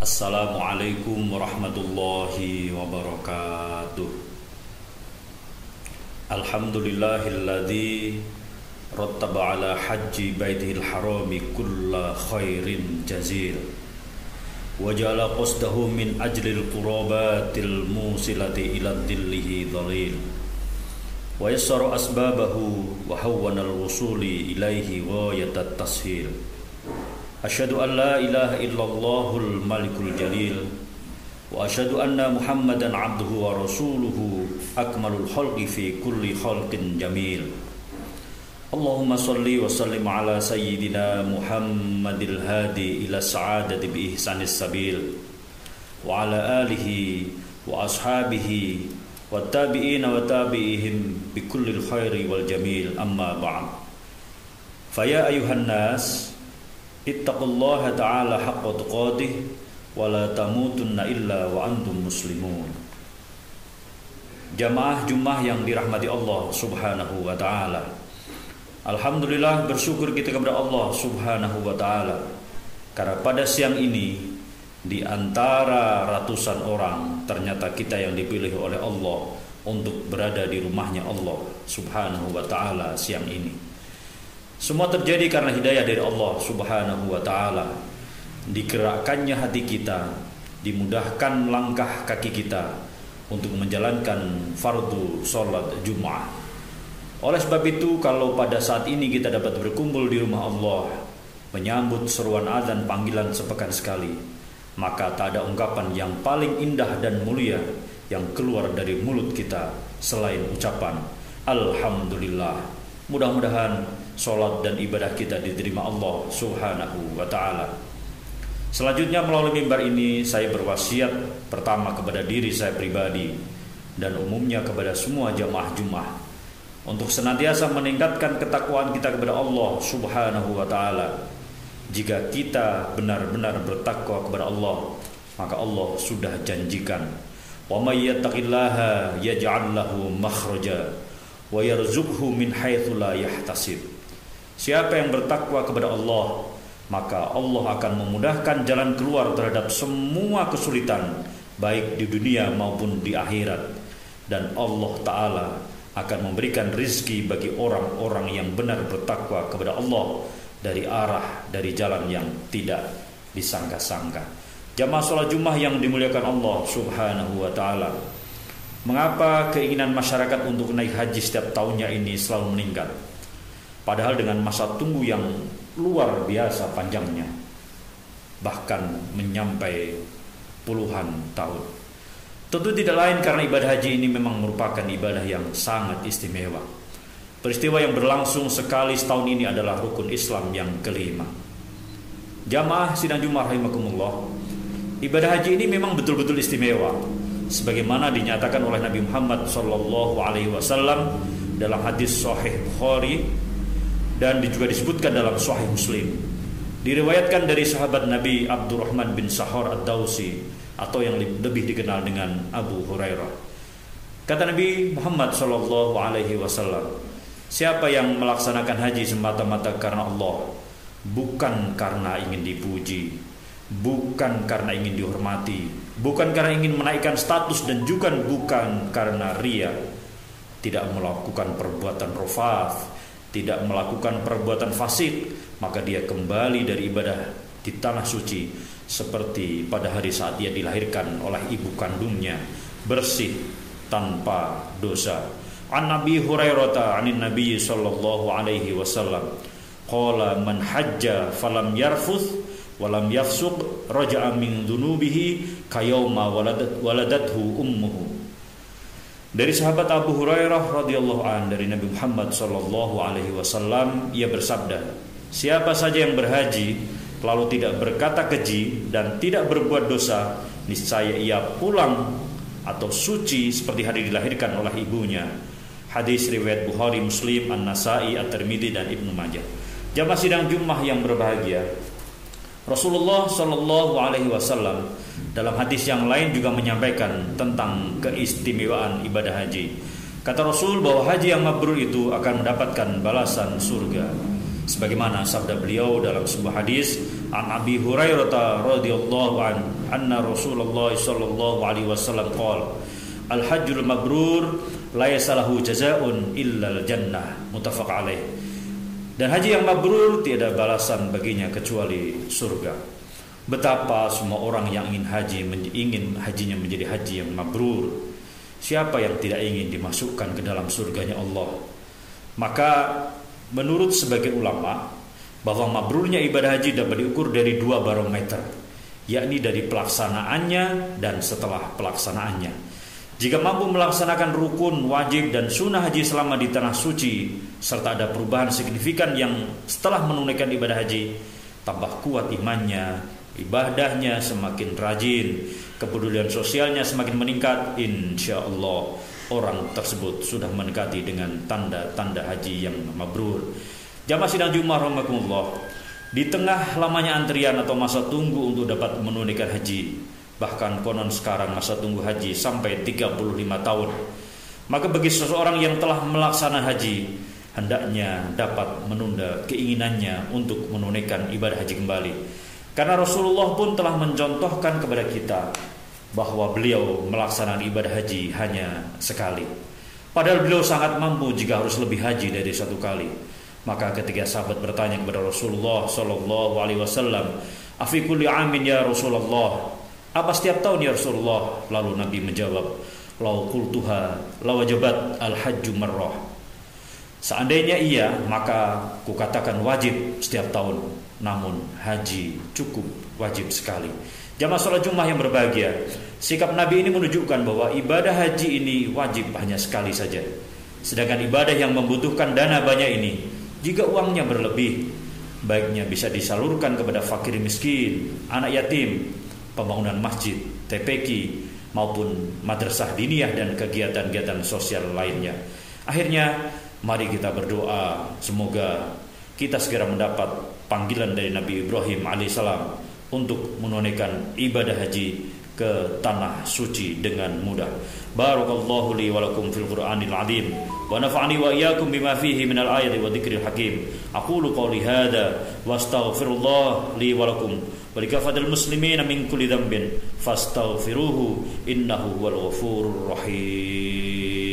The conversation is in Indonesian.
Assalamualaikum warahmatullahi wabarakatuh. Alhamdulillahilladzi rattaba ala haji baitihil harami kulla khairin jazil wa ja'ala qasdahu min ajlil qurabatil musilati ila dhillihi dhalil wa yassara asbabahu wa hawwana al-wusuli ilaihi ghayatat tashil. Asyhadu an la ilaha illallahul malikul jalil wa asyhadu anna Muhammadan abduhu wa rasuluhu akmalul khalqi fi kulli khalqin jamil. Allahumma salli wa sallim ala sayyidina Muhammadil hadi ila sa'adati bi ihsanis sabil wa ala alihi wa ashabihi wa tabi'ina wa tabi'ihim bi kulli khairi wal jamil, amma ba'd. Faya ayuhan nas ittaqullaha ta'ala haqqa tuqatih wa la tamutunna illa wa antum muslimun. Jamaah Jumat yang dirahmati Allah Subhanahu wa ta'ala, alhamdulillah, bersyukur kita kepada Allah Subhanahu wa ta'ala karena pada siang ini di antara ratusan orang ternyata kita yang dipilih oleh Allah untuk berada di rumahnya Allah Subhanahu wa ta'ala siang ini. Semua terjadi karena hidayah dari Allah Subhanahu wa ta'ala. Digerakkannya hati kita, dimudahkan langkah kaki kita untuk menjalankan fardu sholat Jum'ah. Oleh sebab itu, kalau pada saat ini kita dapat berkumpul di rumah Allah, menyambut seruan azan panggilan sepekan sekali, maka tak ada ungkapan yang paling indah dan mulia yang keluar dari mulut kita selain ucapan Alhamdulillah. Mudah-mudahan sholat dan ibadah kita diterima Allah Subhanahu wa ta'ala. Selanjutnya, melalui mimbar ini saya berwasiat pertama kepada diri saya pribadi dan umumnya kepada semua jamaah Jumat untuk senantiasa meningkatkan ketakwaan kita kepada Allah Subhanahu wa ta'ala. Jika kita benar-benar bertakwa kepada Allah, maka Allah sudah janjikan, wa may yattaqillaha yaj'al lahu makhraja wa yarzuqhu min haitsu la yahtasib. Siapa yang bertakwa kepada Allah, maka Allah akan memudahkan jalan keluar terhadap semua kesulitan, baik di dunia maupun di akhirat. Dan Allah Ta'ala akan memberikan rizki bagi orang-orang yang benar bertakwa kepada Allah dari jalan yang tidak disangka-sangka. Jamaah sholat Jumat yang dimuliakan Allah Subhanahu wa ta'ala, mengapa keinginan masyarakat untuk naik haji setiap tahunnya ini selalu meningkat, padahal dengan masa tunggu yang luar biasa panjangnya, bahkan menyampai puluhan tahun? Tentu tidak lain karena ibadah haji ini memang merupakan ibadah yang sangat istimewa. Peristiwa yang berlangsung sekali setahun ini adalah rukun Islam yang kelima. Jamaah sidang Jumat rahimakumullah, ibadah haji ini memang betul-betul istimewa, sebagaimana dinyatakan oleh Nabi Muhammad SAW dalam hadis Sahih Bukhari dan juga disebutkan dalam Sahih Muslim. Diriwayatkan dari sahabat Nabi Abdurrahman bin Sahar ad-Dawsi atau yang lebih dikenal dengan Abu Hurairah. Kata Nabi Muhammad SAW, siapa yang melaksanakan haji semata-mata karena Allah, bukan karena ingin dipuji, bukan karena ingin dihormati, bukan karena ingin menaikkan status, dan juga bukan karena ria, tidak melakukan perbuatan rafath, tidak melakukan perbuatan fasik, maka dia kembali dari ibadah di tanah suci seperti pada hari saat dia dilahirkan oleh ibu kandungnya, bersih tanpa dosa. An Nabi Hurairah anin Nabi sallallahu alaihi wasallam qala man hajja falam yarfuth walam yafsuq raja'a min dunubihi kayawma waladathu ummuhu. Dari sahabat Abu Hurairah radhiyallahu an dari Nabi Muhammad sallallahu alaihi wasallam, ia bersabda, siapa saja yang berhaji lalu tidak berkata keji dan tidak berbuat dosa, niscaya ia pulang atau suci seperti hari dilahirkan oleh ibunya. Hadis riwayat Bukhari, Muslim, An-Nasai, At-Tirmidzi dan Ibnu Majah. Jamaah sidang Jumat yang berbahagia, Rasulullah Shallallahu Alaihi Wasallam dalam hadis yang lain juga menyampaikan tentang keistimewaan ibadah haji. Kata Rasul bahwa haji yang mabrur itu akan mendapatkan balasan surga, sebagaimana sabda beliau dalam sebuah hadis, An Abi Hurairah radhiyallahu anna Rasulullah sallallahu alaihi wasallam qala al-hajjul mabrur laisa lahu jazaa'un illa al-jannah, muttafaq alaih. Dan haji yang mabrur tiada balasan baginya kecuali surga. Betapa semua orang yang ingin hajinya menjadi haji yang mabrur. Siapa yang tidak ingin dimasukkan ke dalam surganya Allah? Maka menurut sebagian ulama bahwa mabrurnya ibadah haji dapat diukur dari dua barometer, yakni dari pelaksanaannya dan setelah pelaksanaannya. Jika mampu melaksanakan rukun, wajib dan sunnah haji selama di tanah suci, serta ada perubahan signifikan yang setelah menunaikan ibadah haji, tambah kuat imannya, ibadahnya semakin rajin, kepedulian sosialnya semakin meningkat, insya Allah orang tersebut sudah mendekati dengan tanda-tanda haji yang mabrur. Jamaah sidang Jumat rahimakumullah, di tengah lamanya antrian atau masa tunggu untuk dapat menunaikan haji, bahkan konon sekarang masa tunggu haji sampai 35 tahun, maka bagi seseorang yang telah melaksanakan haji, hendaknya dapat menunda keinginannya untuk menunaikan ibadah haji kembali. Karena Rasulullah pun telah mencontohkan kepada kita bahwa beliau melaksanakan ibadah haji hanya sekali. Padahal beliau sangat mampu jika harus lebih haji dari satu kali. Maka ketika sahabat bertanya kepada Rasulullah sallallahu alaihi wasallam, "Afi kulli amin ya Rasulullah?" Apa setiap tahun ya Rasulullah? Lalu Nabi menjawab, "Lau qultuha lawajabat al-hajju marrah." Seandainya iya, maka kukatakan wajib setiap tahun. Namun haji cukup wajib sekali. Jamaah salat Jumat yang berbahagia, sikap Nabi ini menunjukkan bahwa ibadah haji ini wajib hanya sekali saja. Sedangkan ibadah yang membutuhkan dana banyak ini, jika uangnya berlebih, baiknya bisa disalurkan kepada fakir miskin, anak yatim, pembangunan masjid, TPQ, maupun madrasah diniyah dan kegiatan-kegiatan sosial lainnya. Akhirnya, mari kita berdoa semoga kita segera mendapat panggilan dari Nabi Ibrahim alaihissalam untuk menunaikan ibadah haji ke tanah suci dengan mudah. Barakallahu li wa lakum fil Qur'anil azim wa nafa'ani wa iyyakum bima fihi minal ayati wa dzikril hakim. Aqulu qawli hadza wa astaghfirullah li wa lakum wa likafatil muslimina min kulli dhanbin fastaghfiruhu innahu huwal ghafurur rahim.